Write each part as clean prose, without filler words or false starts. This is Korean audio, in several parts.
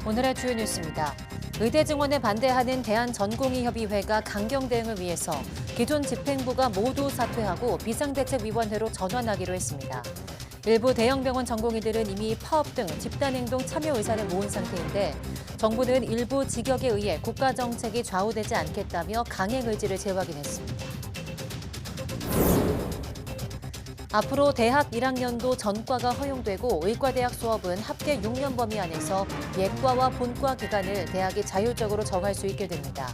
오늘의 주요 뉴스입니다. 의대 증원에 반대하는 대한전공의협의회가 강경 대응을 위해서 기존 집행부가 모두 사퇴하고 비상대책위원회로 전환하기로 했습니다. 일부 대형 병원 전공의들은 이미 파업 등 집단행동 참여 의사를 모은 상태인데 정부는 일부 직역에 의해 국가정책이 좌우되지 않겠다며 강행 의지를 재확인했습니다. 앞으로 대학 1학년도 전과가 허용되고 의과대학 수업은 합계 6년 범위 안에서 예과와 본과 기간을 대학이 자율적으로 정할 수 있게 됩니다.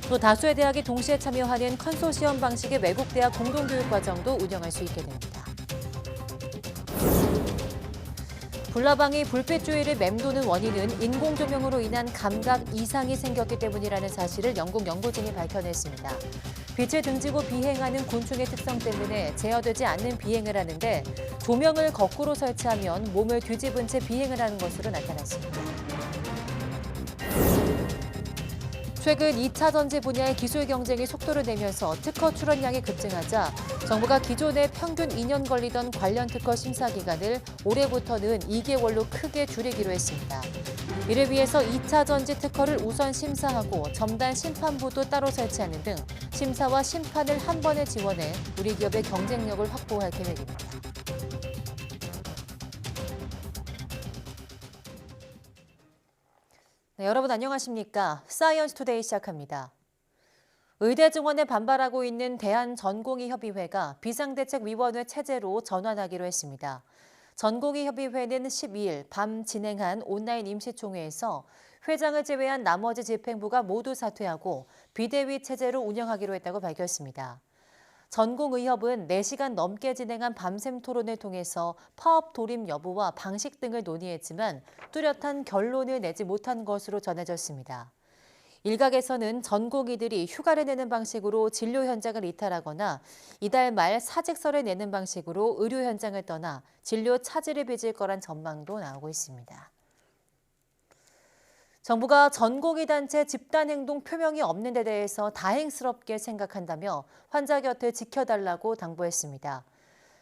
또 다수의 대학이 동시에 참여하는 컨소시엄 방식의 외국 대학 공동교육 과정도 운영할 수 있게 됩니다. 불나방이 불빛 주위를 맴도는 원인은 인공조명으로 인한 감각 이상이 생겼기 때문이라는 사실을 영국 연구진이 밝혀냈습니다. 빛을 등지고 비행하는 곤충의 특성 때문에 제어되지 않는 비행을 하는데 조명을 거꾸로 설치하면 몸을 뒤집은 채 비행을 하는 것으로 나타났습니다. 최근 2차 전지 분야의 기술 경쟁이 속도를 내면서 특허 출원량이 급증하자 정부가 기존에 평균 2년 걸리던 관련 특허 심사 기간을 올해부터는 2개월로 크게 줄이기로 했습니다. 이를 위해서 2차 전지 특허를 우선 심사하고 첨단 심판부도 따로 설치하는 등 심사와 심판을 한 번에 지원해 우리 기업의 경쟁력을 확보할 계획입니다. 네, 여러분 안녕하십니까? 사이언스 투데이 시작합니다. 의대 증원에 반발하고 있는 대한전공의협의회가 비상대책위원회 체제로 전환하기로 했습니다. 전공의협의회는 12일 밤 진행한 온라인 임시총회에서 회장을 제외한 나머지 집행부가 모두 사퇴하고 비대위 체제로 운영하기로 했다고 밝혔습니다. 전공의협은 4시간 넘게 진행한 밤샘 토론을 통해서 파업 돌입 여부와 방식 등을 논의했지만 뚜렷한 결론을 내지 못한 것으로 전해졌습니다. 일각에서는 전공의들이 휴가를 내는 방식으로 진료 현장을 이탈하거나 이달 말 사직서를 내는 방식으로 의료 현장을 떠나 진료 차질을 빚을 거란 전망도 나오고 있습니다. 정부가 전공의 단체 집단행동 표명이 없는 데 대해서 다행스럽게 생각한다며 환자 곁을 지켜달라고 당부했습니다.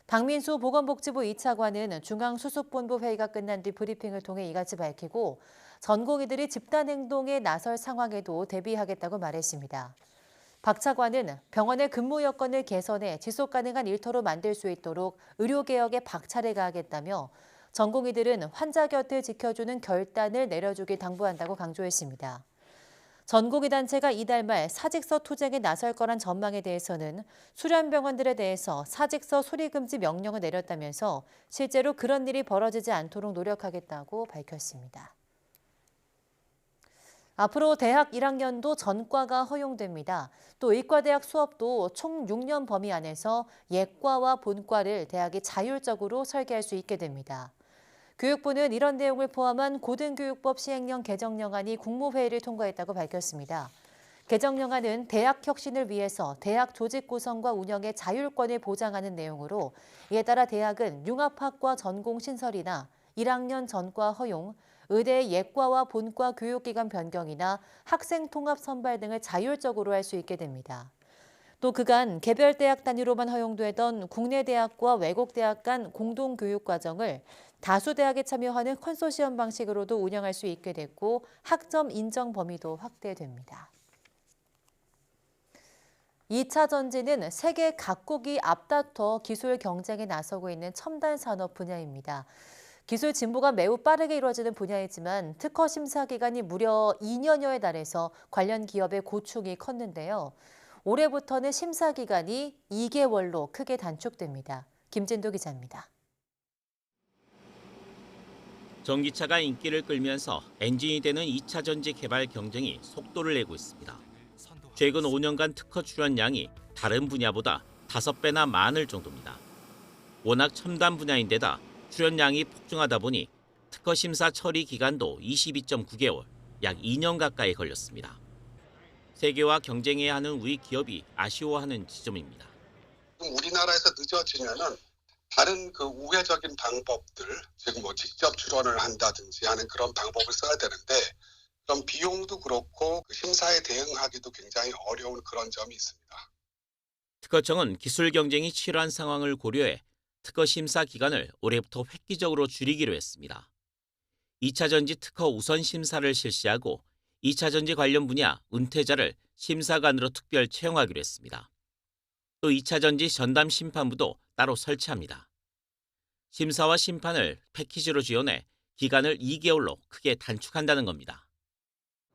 박민수 보건복지부 2차관은 중앙수습본부 회의가 끝난 뒤 브리핑을 통해 이같이 밝히고 전공의들이 집단행동에 나설 상황에도 대비하겠다고 말했습니다. 박 차관은 병원의 근무 여건을 개선해 지속 가능한 일터로 만들 수 있도록 의료개혁에 박차를 가하겠다며 전공의들은 환자 곁을 지켜주는 결단을 내려주길 당부한다고 강조했습니다. 전공의 단체가 이달 말 사직서 투쟁에 나설 거란 전망에 대해서는 수련 병원들에 대해서 사직서 수리 금지 명령을 내렸다면서 실제로 그런 일이 벌어지지 않도록 노력하겠다고 밝혔습니다. 앞으로 대학 1학년도 전과가 허용됩니다. 또 의과대학 수업도 총 6년 범위 안에서 예과와 본과를 대학이 자율적으로 설계할 수 있게 됩니다. 교육부는 이런 내용을 포함한 고등교육법 시행령 개정령안이 국무회의를 통과했다고 밝혔습니다. 개정령안은 대학 혁신을 위해서 대학 조직 구성과 운영의 자율권을 보장하는 내용으로 이에 따라 대학은 융합학과 전공 신설이나 1학년 전과 허용, 의대의 예과와 본과 교육기간 변경이나 학생 통합 선발 등을 자율적으로 할 수 있게 됩니다. 또 그간 개별 대학 단위로만 허용되던 국내 대학과 외국 대학 간 공동교육 과정을 다수 대학에 참여하는 컨소시엄 방식으로도 운영할 수 있게 됐고 학점 인정 범위도 확대됩니다. 2차 전지는 세계 각국이 앞다퉈 기술 경쟁에 나서고 있는 첨단 산업 분야입니다. 기술 진보가 매우 빠르게 이루어지는 분야이지만 특허 심사 기간이 무려 2년여에 달해서 관련 기업의 고충이 컸는데요. 올해부터는 심사 기간이 2개월로 크게 단축됩니다. 김진도 기자입니다. 전기차가 인기를 끌면서 엔진이 되는 2차 전지 개발 경쟁이 속도를 내고 있습니다. 최근 5년간 특허 출원량이 다른 분야보다 5배나 많을 정도입니다. 워낙 첨단 분야인데다 출원량이 폭증하다 보니 특허 심사 처리 기간도 22.9개월, 약 2년 가까이 걸렸습니다. 세계와 경쟁해야 하는 우리 기업이 아쉬워하는 지점입니다. 우리나라에서 늦어지면은 다른 그 우회적인 방법들, 즉 뭐 직접 출원을 한다든지 하는 그런 방법을 써야 되는데 그런 비용도 그렇고 그 심사에 대응하기도 굉장히 어려운 그런 점이 있습니다. 특허청은 기술 경쟁이 치열한 상황을 고려해 특허 심사 기간을 올해부터 획기적으로 줄이기로 했습니다. 2차 전지 특허 우선 심사를 실시하고 2차 전지 관련 분야 은퇴자를 심사관으로 특별 채용하기로 했습니다. 또 2차 전지 전담 심판부도 따로 설치합니다. 심사와 심판을 패키지로 지원해 기간을 2개월로 크게 단축한다는 겁니다.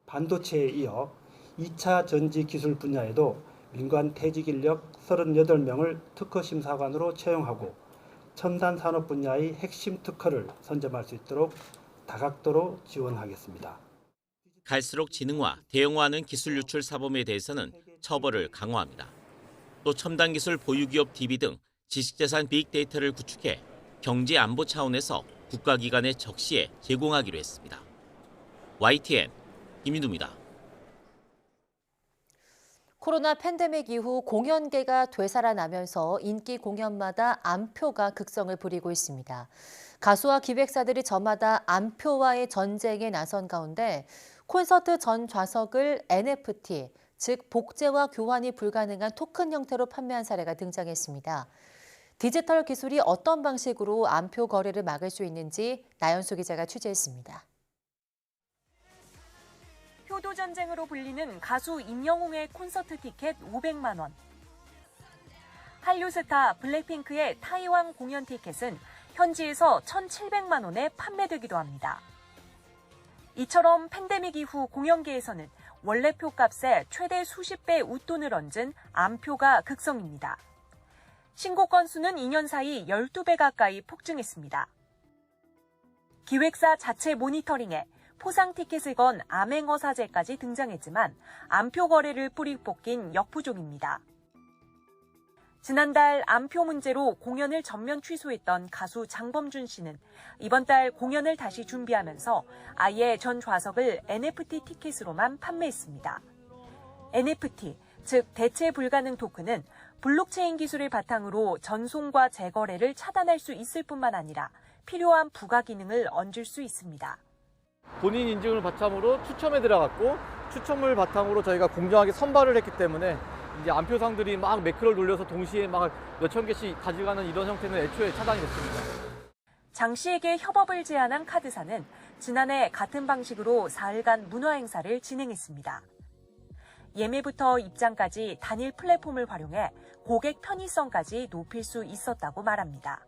반도체에 이어 2차 전지 기술 분야에도 민관 퇴직 인력 38명을 특허 심사관으로 채용하고 첨단 산업 분야의 핵심 특허를 선점할 수 있도록 다각도로 지원하겠습니다. 갈수록 지능화, 대형화하는 기술 유출 사범에 대해서는 처벌을 강화합니다. 또 첨단 기술 보유기업 DB 등 지식재산 빅데이터를 구축해 경제 안보 차원에서 국가기관에 적시에 제공하기로 했습니다. YTN 김민두입니다. 코로나 팬데믹 이후 공연계가 되살아나면서 인기 공연마다 암표가 극성을 부리고 있습니다. 가수와 기획사들이 저마다 암표와의 전쟁에 나선 가운데 콘서트 전 좌석을 NFT, 즉 복제와 교환이 불가능한 토큰 형태로 판매한 사례가 등장했습니다. 디지털 기술이 어떤 방식으로 암표 거래를 막을 수 있는지 나연수 기자가 취재했습니다. 효도 전쟁으로 불리는 가수 임영웅의 콘서트 티켓 500만 원. 한류 스타 블랙핑크의 타이완 공연 티켓은 현지에서 1,700만 원에 판매되기도 합니다. 이처럼 팬데믹 이후 공연계에서는 원래 표값에 최대 수십 배 웃돈을 얹은 암표가 극성입니다. 신고 건수는 2년 사이 12배 가까이 폭증했습니다. 기획사 자체 모니터링에 포상 티켓을 건 암행어 사제까지 등장했지만 암표 거래를 뿌리 뽑긴 역부족입니다. 지난달 암표 문제로 공연을 전면 취소했던 가수 장범준 씨는 이번 달 공연을 다시 준비하면서 아예 전 좌석을 NFT 티켓으로만 판매했습니다. NFT, 즉 대체 불가능 토큰은 블록체인 기술을 바탕으로 전송과 재거래를 차단할 수 있을 뿐만 아니라 필요한 부가 기능을 얹을 수 있습니다. 본인 인증을 바탕으로 추첨에 들어갔고 추첨을 바탕으로 저희가 공정하게 선발을 했기 때문에 이제 암표상들이 막 매크로를 돌려서 동시에 막 몇천 개씩 가져가는 이런 형태는 애초에 차단이 됐습니다. 장 씨에게 협업을 제안한 카드사는 지난해 같은 방식으로 사흘간 문화 행사를 진행했습니다. 예매부터 입장까지 단일 플랫폼을 활용해 고객 편의성까지 높일 수 있었다고 말합니다.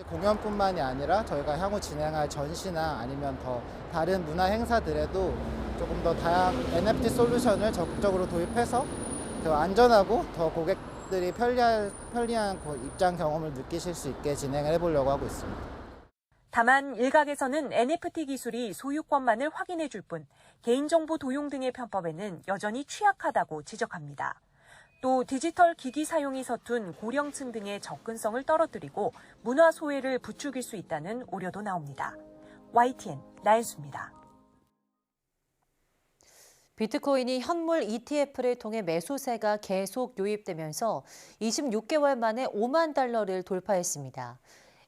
공연뿐만이 아니라 저희가 향후 진행할 전시나 아니면 더 다른 문화 행사들에도 조금 더 다양한 NFT 솔루션을 적극적으로 도입해서 더 안전하고 더 고객들이 편리한 입장 경험을 느끼실 수 있게 진행을 해보려고 하고 있습니다. 다만 일각에서는 NFT 기술이 소유권만을 확인해 줄 뿐 개인정보 도용 등의 편법에는 여전히 취약하다고 지적합니다. 또 디지털 기기 사용이 서툰 고령층 등의 접근성을 떨어뜨리고 문화 소외를 부추길 수 있다는 우려도 나옵니다. YTN 나연수입니다. 비트코인이 현물 ETF를 통해 매수세가 계속 유입되면서 26개월 만에 5만 달러를 돌파했습니다.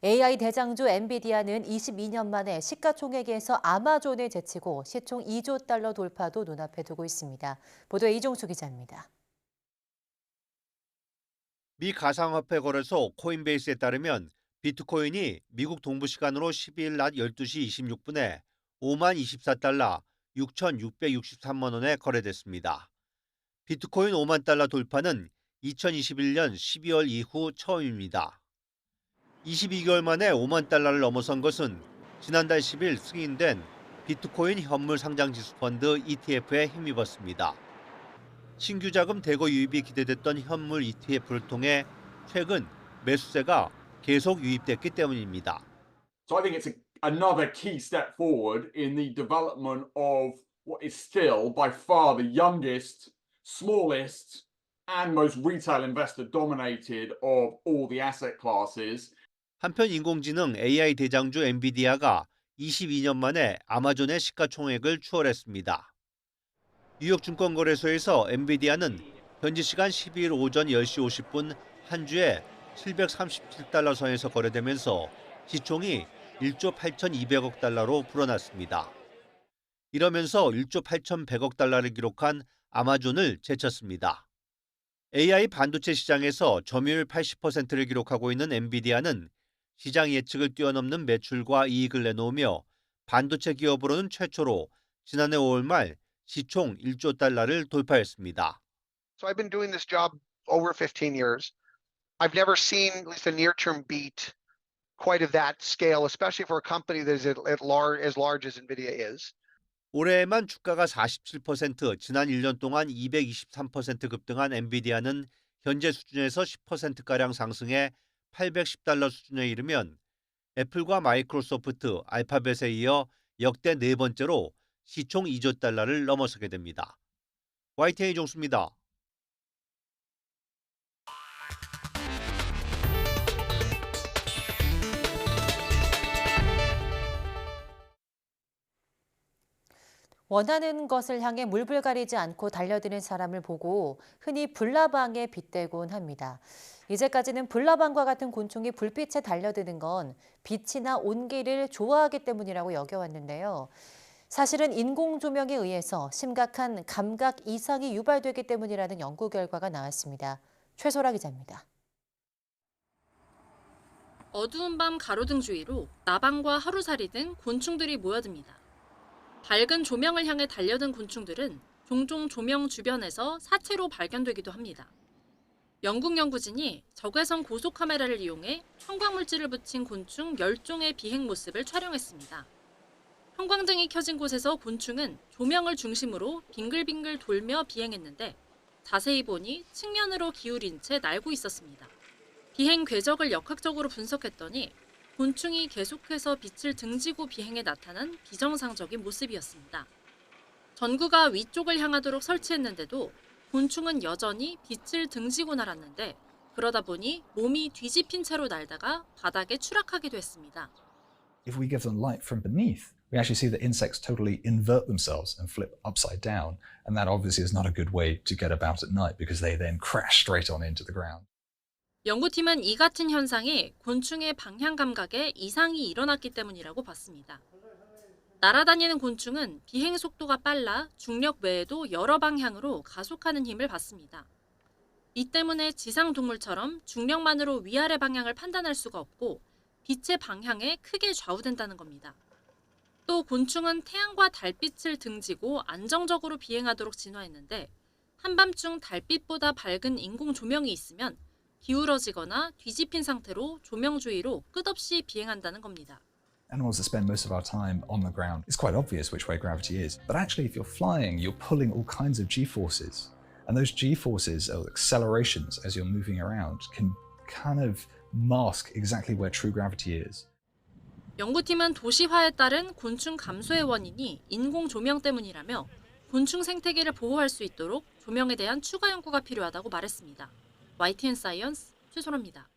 AI 대장주 엔비디아는 22년 만에 시가총액에서 아마존을 제치고 시총 2조 달러 돌파도 눈앞에 두고 있습니다. 보도에 이종수 기자입니다. 미 가상화폐 거래소 코인베이스에 따르면 비트코인이 미국 동부 시간으로 12일 낮 12시 26분에 5만 24달러 6,663만 원에 거래됐습니다. 비트코인 5만 달러 돌파는 2021년 12월 이후 처음입니다. 22개월 만에 5만 달러를 넘어선 것은 지난달 10일 승인된 비트코인 현물 상장지수 펀드 ETF에 힘입었습니다. 신규 자금 대거 유입이 기대됐던 현물 ETF를 통해 최근 매수세가 계속 유입됐기 때문입니다. So I think it's another key step forward in the development of what is still by far the youngest, smallest, and most retail investor dominated of all the asset classes. 한편 인공지능 AI 대장주 엔비디아가 22년 만에 아마존의 시가총액을 추월했습니다. 뉴욕 증권거래소에서 엔비디아는 현지 시간 12일 오전 10시 50분 한 주에 737달러 선에서 거래되면서 시총이 1조 8,200억 달러로 불어났습니다. 이러면서 1조 8,100억 달러를 기록한 아마존을 제쳤습니다. AI 반도체 시장에서 점유율 80%를 기록하고 있는 엔비디아는 시장 예측을 뛰어넘는 매출과 이익을 내놓으며 반도체 기업으로는 최초로 지난해 5월 말 시총 1조 달러를 돌파했습니다. So I've been doing this job over 15 years. I've never seen at least a near-term beat quite of that scale, especially for a company that is as large as NVIDIA is. 올해에만 주가가 47%, 지난 1년 동안 223% 급등한 엔비디아는 현재 수준에서 10%가량 상승해 810달러 수준에 이르면 애플과 마이크로소프트, 알파벳에 이어 역대 네 번째로 시총 2조 달러를 넘어서게 됩니다. YTN 종수입니다. 원하는 것을 향해 물불 가리지 않고 달려드는 사람을 보고 흔히 불나방에 빗대곤 합니다. 이제까지는 불나방과 같은 곤충이 불빛에 달려드는 건 빛이나 온기를 좋아하기 때문이라고 여겨왔는데요. 사실은 인공 조명에 의해서 심각한 감각 이상이 유발되기 때문이라는 연구 결과가 나왔습니다. 최소라 기자입니다. 어두운 밤 가로등 주위로 나방과 하루살이 등 곤충들이 모여듭니다. 밝은 조명을 향해 달려든 곤충들은 종종 조명 주변에서 사체로 발견되기도 합니다. 영국 연구진이 적외선 고속 카메라를 이용해 형광물질을 붙인 곤충 10종의 비행 모습을 촬영했습니다. 형광등이 켜진 곳에서 곤충은 조명을 중심으로 빙글빙글 돌며 비행했는데 자세히 보니 측면으로 기울인 채 날고 있었습니다. 비행 궤적을 역학적으로 분석했더니 곤충이 계속해서 빛을 등지고 비행해 나타난 비정상적인 모습이었습니다. 전구가 위쪽을 향하도록 설치했는데도 곤충은 여전히 빛을 등지고 날았는데 그러다 보니 몸이 뒤집힌 채로 날다가 바닥에 추락하기도 했습니다. If we give them light from beneath, we actually see that insects totally invert themselves and flip upside down, and that obviously is not a good way to get about at night because they then crash straight on into the ground. 연구팀은 이 같은 현상이 곤충의 방향 감각에 이상이 일어났기 때문이라고 봤습니다. 날아다니는 곤충은 비행 속도가 빨라 중력 외에도 여러 방향으로 가속하는 힘을 받습니다. 이 때문에 지상 동물처럼 중력만으로 위아래 방향을 판단할 수가 없고 빛의 방향에 크게 좌우된다는 겁니다. 또 곤충은 태양과 달빛을 등지고 안정적으로 비행하도록 진화했는데 한밤중 달빛보다 밝은 인공 조명이 있으면 기울어지거나 뒤집힌 상태로 조명 주위로 끝없이 비행한다는 겁니다. Animals that spend most of our time on the ground, it's quite obvious which way gravity is. But actually, if you're flying, you're pulling all kinds of G-forces. And those G-forces, or accelerations as you're moving around, can kind of mask exactly where true gravity is. 연구팀은 도시화에 따른 곤충 감소의 원인이 인공 조명 때문이라며 곤충 생태계를 보호할 수 있도록 조명에 대한 추가 연구가 필요하다고 말했습니다. YTN 사이언스 최소라입니다.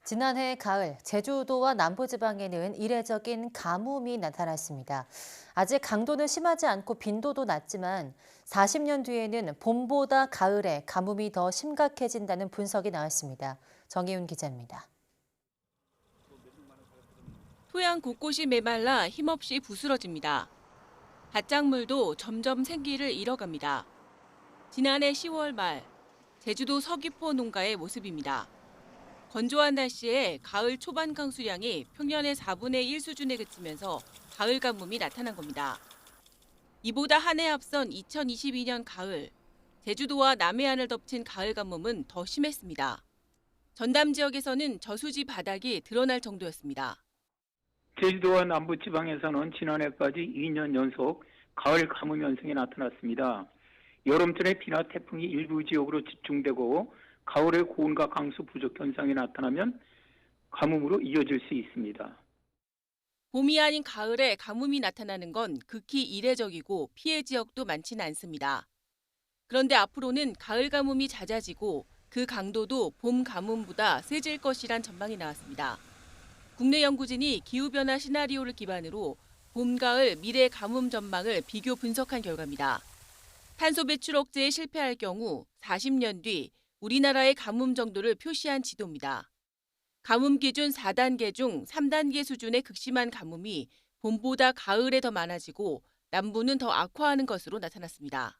지난해 가을 제주도와 남부지방에는 이례적인 가뭄이 나타났습니다. 아직 강도는 심하지 않고 빈도도 낮지만 40년 뒤에는 봄보다 가을에 가뭄이 더 심각해진다는 분석이 나왔습니다. 정희훈 기자입니다. 토양 곳곳이 메말라 힘없이 부스러집니다. 밭작물도 점점 생기를 잃어갑니다. 지난해 10월 말 제주도 서귀포 농가의 모습입니다. 건조한 날씨에 가을 초반 강수량이 평년의 4분의 1 수준에 그치면서 가을 가뭄이 나타난 겁니다. 이보다 한 해 앞선 2022년 가을, 제주도와 남해안을 덮친 가을 가뭄은 더 심했습니다. 전담 지역에서는 저수지 바닥이 드러날 정도였습니다. 제주도와 남부지방에서는 지난해까지 2년 연속 가을 가뭄 현상이 나타났습니다. 여름철에 비나 태풍이 일부 지역으로 집중되고 가을에 고온과 강수 부족 현상이 나타나면 가뭄으로 이어질 수 있습니다. 봄이 아닌 가을에 가뭄이 나타나는 건 극히 이례적이고 피해 지역도 많지는 않습니다. 그런데 앞으로는 가을 가뭄이 잦아지고 그 강도도 봄 가뭄보다 세질 것이란 전망이 나왔습니다. 국내 연구진이 기후변화 시나리오를 기반으로 봄, 가을 미래 가뭄 전망을 비교 분석한 결과입니다. 탄소 배출 억제에 실패할 경우 40년 뒤 우리나라의 가뭄 정도를 표시한 지도입니다. 가뭄 기준 4단계 중 3단계 수준의 극심한 가뭄이 봄보다 가을에 더 많아지고 남부는 더 악화하는 것으로 나타났습니다.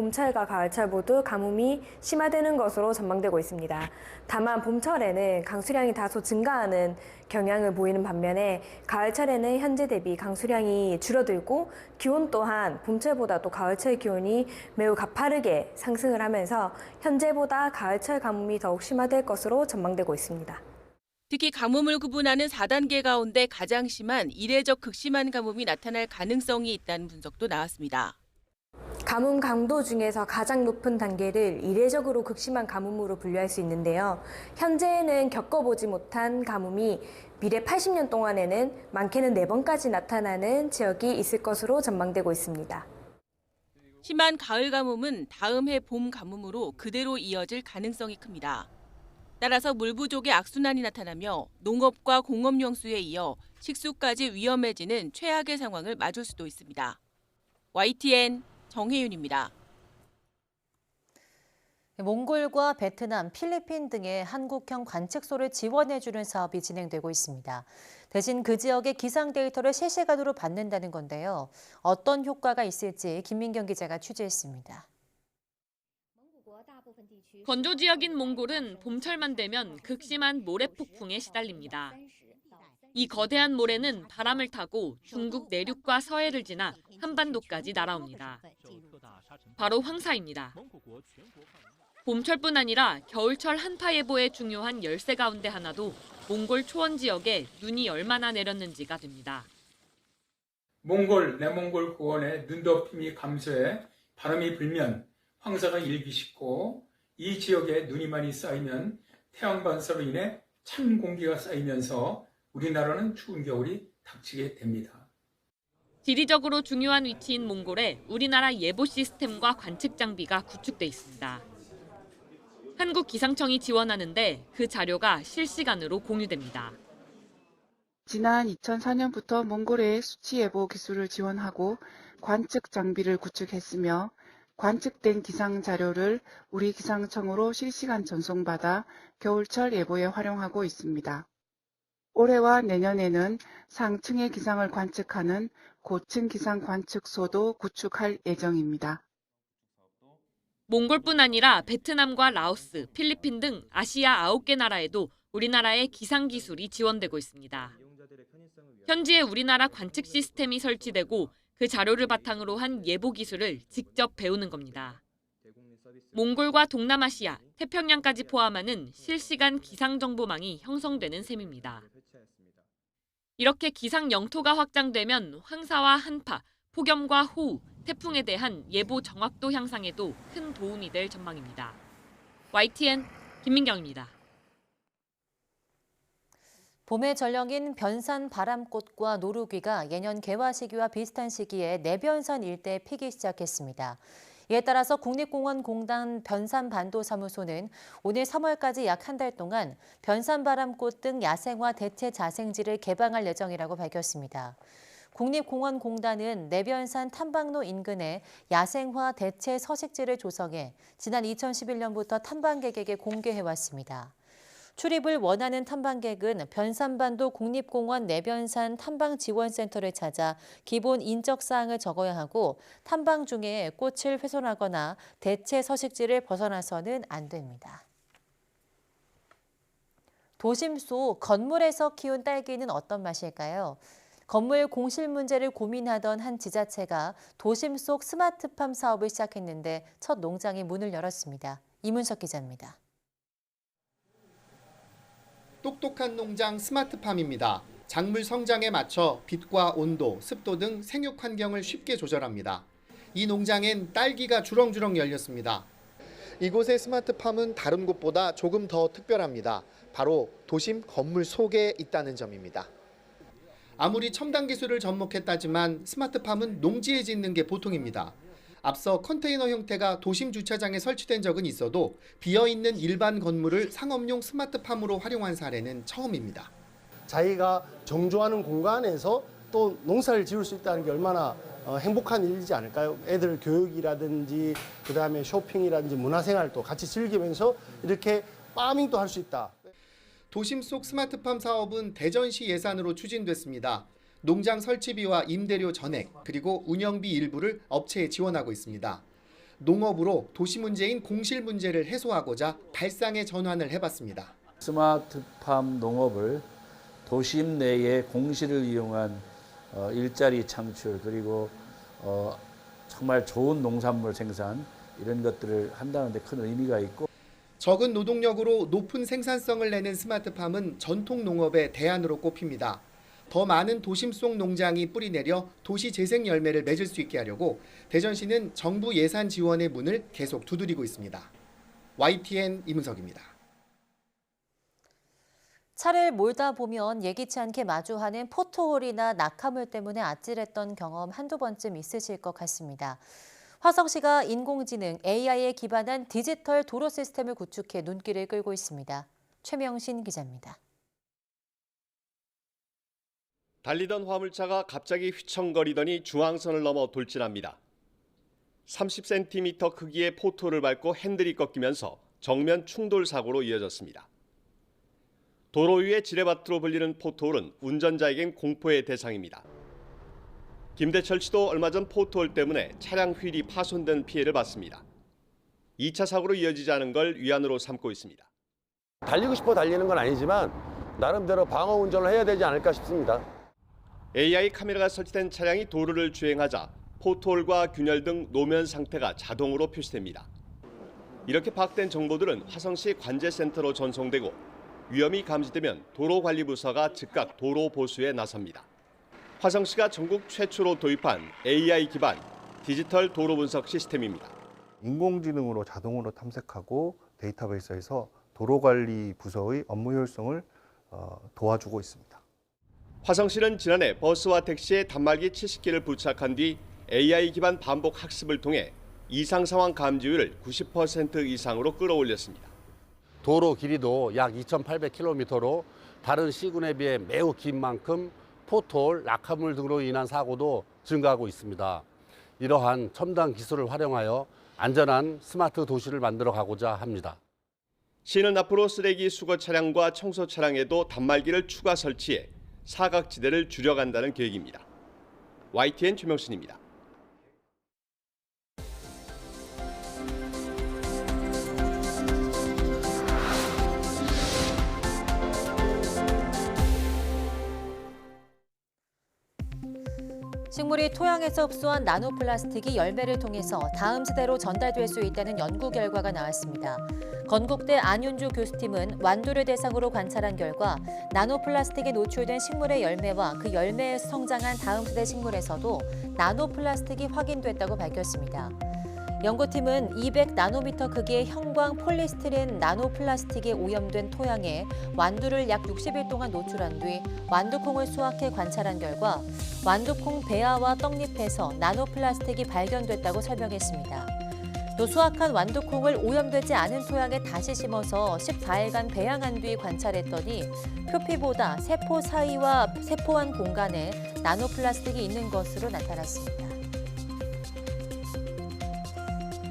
봄철과 가을철 모두 가뭄이 심화되는 것으로 전망되고 있습니다. 다만 봄철에는 강수량이 다소 증가하는 경향을 보이는 반면에 가을철에는 현재 대비 강수량이 줄어들고 기온 또한 봄철보다도 가을철 기온이 매우 가파르게 상승을 하면서 현재보다 가을철 가뭄이 더욱 심화될 것으로 전망되고 있습니다. 특히 가뭄을 구분하는 4단계 가운데 가장 심한 이례적 극심한 가뭄이 나타날 가능성이 있다는 분석도 나왔습니다. 가뭄 강도 중에서 가장 높은 단계를 이례적으로 극심한 가뭄으로 분류할 수 있는데요. 현재는 겪어보지 못한 가뭄이 미래 80년 동안에는 많게는 4번까지 나타나는 지역이 있을 것으로 전망되고 있습니다. 심한 가을 가뭄은 다음 해 봄 가뭄으로 그대로 이어질 가능성이 큽니다. 따라서 물 부족의 악순환이 나타나며 농업과 공업 용수에 이어 식수까지 위험해지는 최악의 상황을 맞을 수도 있습니다. YTN 정혜윤입니다. 몽골과 베트남, 필리핀 등의 한국형 관측소를 지원해주는 사업이 진행되고 있습니다. 대신 그 지역의 기상 데이터를 실시간으로 받는다는 건데요. 어떤 효과가 있을지 김민경 기자가 취재했습니다. 건조 지역인 몽골은 봄철만 되면 극심한 모래 폭풍에 시달립니다. 이 거대한 모래는 바람을 타고 중국 내륙과 서해를 지나 한반도까지 날아옵니다. 바로 황사입니다. 봄철뿐 아니라 겨울철 한파예보에 중요한 열세 가운데 하나도 몽골 초원 지역에 눈이 얼마나 내렸는지가 됩니다. 몽골, 내몽골 고원의 눈덮임이 감소해 바람이 불면 황사가 일기 쉽고 이 지역에 눈이 많이 쌓이면 태양 반사로 인해 찬 공기가 쌓이면서 우리나라는 추운 겨울이 닥치게 됩니다. 지리적으로 중요한 위치인 몽골에 우리나라 예보 시스템과 관측 장비가 구축돼 있습니다. 한국기상청이 지원하는데 그 자료가 실시간으로 공유됩니다. 지난 2004년부터 몽골의 수치 예보 기술을 지원하고 관측 장비를 구축했으며 관측된 기상 자료를 우리 기상청으로 실시간 전송받아 겨울철 예보에 활용하고 있습니다. 올해와 내년에는 상층의 기상을 관측하는 고층 기상 관측소도 구축할 예정입니다. 몽골뿐 아니라 베트남과 라오스, 필리핀 등 아시아 9개 나라에도 우리나라의 기상 기술이 지원되고 있습니다. 현지에 우리나라 관측 시스템이 설치되고 그 자료를 바탕으로 한 예보 기술을 직접 배우는 겁니다. 몽골과 동남아시아, 태평양까지 포함하는 실시간 기상정보망이 형성되는 셈입니다. 이렇게 기상 영토가 확장되면 황사와 한파, 폭염과 호우, 태풍에 대한 예보 정확도 향상에도 큰 도움이 될 전망입니다. YTN 김민경입니다. 봄의 전령인 변산 바람꽃과 노루귀가 예년 개화 시기와 비슷한 시기에 내변산 일대에 피기 시작했습니다. 이에 따라서 국립공원공단 변산반도사무소는 오늘 3월까지 약 한 달 동안 변산바람꽃 등 야생화 대체 자생지를 개방할 예정이라고 밝혔습니다. 국립공원공단은 내변산 탐방로 인근에 야생화 대체 서식지를 조성해 지난 2011년부터 탐방객에게 공개해왔습니다. 출입을 원하는 탐방객은 변산반도 국립공원 내변산 탐방지원센터를 찾아 기본 인적사항을 적어야 하고 탐방 중에 꽃을 훼손하거나 대체 서식지를 벗어나서는 안 됩니다. 도심 속 건물에서 키운 딸기는 어떤 맛일까요? 건물 공실 문제를 고민하던 한 지자체가 도심 속 스마트팜 사업을 시작했는데 첫 농장이 문을 열었습니다. 이문석 기자입니다. 똑똑한 농장 스마트팜입니다. 작물 성장에 맞춰 빛과 온도, 습도 등 생육 환경을 쉽게 조절합니다. 이 농장엔 딸기가 주렁주렁 열렸습니다. 이곳의 스마트팜은 다른 곳보다 조금 더 특별합니다. 바로 도심 건물 속에 있다는 점입니다. 아무리 첨단 기술을 접목했다지만 스마트팜은 농지에 짓는 게 보통입니다. 앞서 컨테이너 형태가 도심 주차장에 설치된 적은 있어도 비어있는 일반 건물을 상업용 스마트팜으로 활용한 사례는 처음입니다. 자기가 정조하는 공간에서 또 농사를 지을 수 있다는 게 얼마나 행복한 일이지 않을까요? 애들 교육이라든지 그다음에 쇼핑이라든지 문화생활도 같이 즐기면서 이렇게 파밍도 할 수 있다. 도심 속 스마트팜 사업은 대전시 예산으로 추진됐습니다. 농장 설치비와 임대료 전액, 그리고 운영비 일부를 업체에 지원하고 있습니다. 농업으로 도시 문제인 공실 문제를 해소하고자 발상의 전환을 해봤습니다. 스마트팜 농업을 도심 내의 공실을 이용한 일자리 창출 그리고 정말 좋은 농산물 생산 이런 것들을 한다는 데 큰 의미가 있고 적은 노동력으로 높은 생산성을 내는 스마트팜은 전통 농업의 대안으로 꼽힙니다. 더 많은 도심 속 농장이 뿌리내려 도시 재생 열매를 맺을 수 있게 하려고 대전시는 정부 예산 지원의 문을 계속 두드리고 있습니다. YTN 이문석입니다. 차를 몰다 보면 예기치 않게 마주하는 포토홀이나 낙하물 때문에 아찔했던 경험 한두 번쯤 있으실 것 같습니다. 화성시가 인공지능 AI에 기반한 디지털 도로 시스템을 구축해 눈길을 끌고 있습니다. 최명신 기자입니다. 달리던 화물차가 갑자기 휘청거리더니 중앙선을 넘어 돌진합니다. 30cm 크기의 포토를 밟고 핸들이 꺾이면서 정면 충돌 사고로 이어졌습니다. 도로 위의 지뢰밭으로 불리는 포토홀은 운전자에겐 공포의 대상입니다. 김대철 씨도 얼마 전 포토홀 때문에 차량 휠이 파손된 피해를 봤습니다. 2차 사고로 이어지지 않은 걸 위안으로 삼고 있습니다. 달리고 싶어 달리는 건 아니지만 나름대로 방어 운전을 해야 되지 않을까 싶습니다. AI 카메라가 설치된 차량이 도로를 주행하자 포토홀과 균열 등 노면 상태가 자동으로 표시됩니다. 이렇게 파악된 정보들은 화성시 관제센터로 전송되고 위험이 감지되면 도로관리부서가 즉각 도로 보수에 나섭니다. 화성시가 전국 최초로 도입한 AI 기반 디지털 도로 분석 시스템입니다. 인공지능으로 자동으로 탐색하고 데이터베이스에서 도로관리 부서의 업무 효율성을 도와주고 있습니다. 화성시는 지난해 버스와 택시에 단말기 70개를 부착한 뒤 AI 기반 반복 학습을 통해 이상 상황 감지율을 90% 이상으로 끌어올렸습니다. 도로 길이도 약 2,800km로 다른 시군에 비해 매우 긴 만큼 포토홀, 낙하물 등으로 인한 사고도 증가하고 있습니다. 이러한 첨단 기술을 활용하여 안전한 스마트 도시를 만들어 가고자 합니다. 시는 앞으로 쓰레기 수거 차량과 청소 차량에도 단말기를 추가 설치해 사각지대를 줄여간다는 계획입니다. YTN 최명신입니다. 식물이 토양에서 흡수한 나노플라스틱이 열매를 통해서 다음 세대로 전달될 수 있다는 연구 결과가 나왔습니다. 건국대 안윤주 교수팀은 완두를 대상으로 관찰한 결과 나노플라스틱에 노출된 식물의 열매와 그 열매에서 성장한 다음 세대 식물에서도 나노플라스틱이 확인됐다고 밝혔습니다. 연구팀은 200나노미터 크기의 형광 폴리스티렌 나노플라스틱에 오염된 토양에 완두를 약 60일 동안 노출한 뒤 완두콩을 수확해 관찰한 결과 완두콩 배아와 떡잎에서 나노플라스틱이 발견됐다고 설명했습니다. 또 수확한 완두콩을 오염되지 않은 토양에 다시 심어서 14일간 배양한 뒤 관찰했더니 표피보다 세포 사이와 세포 안 공간에 나노플라스틱이 있는 것으로 나타났습니다.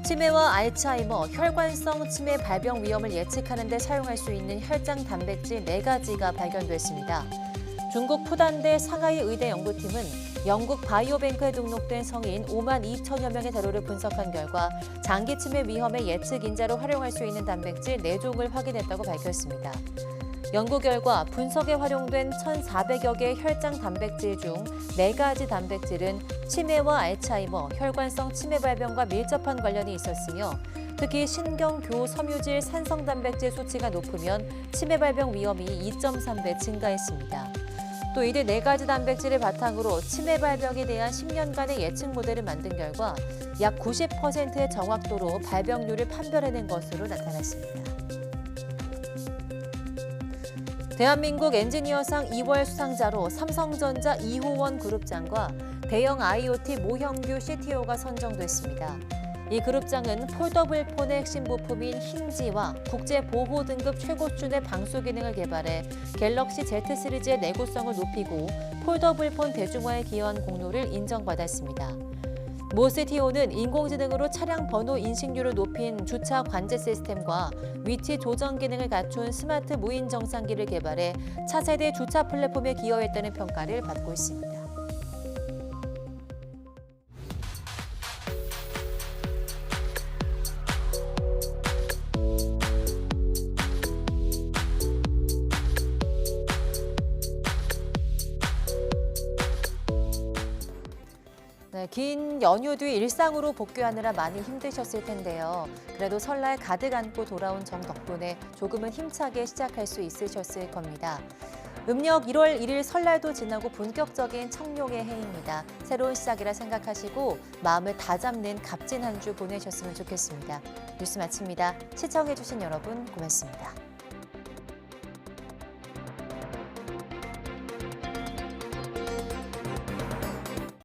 치매와 알츠하이머, 혈관성 치매 발병 위험을 예측하는 데 사용할 수 있는 혈장 단백질 4가지가 발견됐습니다. 중국 푸단대 상하이 의대 연구팀은 영국 바이오뱅크에 등록된 성인 5만 2천여 명의 자료를 분석한 결과 장기 치매 위험의 예측 인자로 활용할 수 있는 단백질 4종을 확인했다고 밝혔습니다. 연구 결과 분석에 활용된 1,400여 개의 혈장 단백질 중 4가지 단백질은 치매와 알츠하이머, 혈관성 치매 발병과 밀접한 관련이 있었으며 특히 신경교 섬유질 산성 단백질 수치가 높으면 치매 발병 위험이 2.3배 증가했습니다. 또 이들 4가지 단백질을 바탕으로 치매 발병에 대한 10년간의 예측 모델을 만든 결과 약 90%의 정확도로 발병률을 판별해낸 것으로 나타났습니다. 대한민국 엔지니어상 2월 수상자로 삼성전자 이호원 그룹장과 대형 IoT 모형규 CTO가 선정됐습니다. 이 그룹장은 폴더블 폰의 핵심 부품인 힌지와 국제 보호 등급 최고 수준의 방수 기능을 개발해 갤럭시 Z 시리즈의 내구성을 높이고 폴더블 폰 대중화에 기여한 공로를 인정받았습니다. 모 CTO는 인공지능으로 차량 번호 인식률을 높인 주차 관제 시스템과 위치 조정 기능을 갖춘 스마트 무인 정상기를 개발해 차세대 주차 플랫폼에 기여했다는 평가를 받고 있습니다. 긴 연휴 뒤 일상으로 복귀하느라 많이 힘드셨을 텐데요. 그래도 설날 가득 안고 돌아온 정 덕분에 조금은 힘차게 시작할 수 있으셨을 겁니다. 음력 1월 1일 설날도 지나고 본격적인 청룡의 해입니다. 새로운 시작이라 생각하시고 마음을 다잡는 값진 한 주 보내셨으면 좋겠습니다. 뉴스 마칩니다. 시청해주신 여러분 고맙습니다.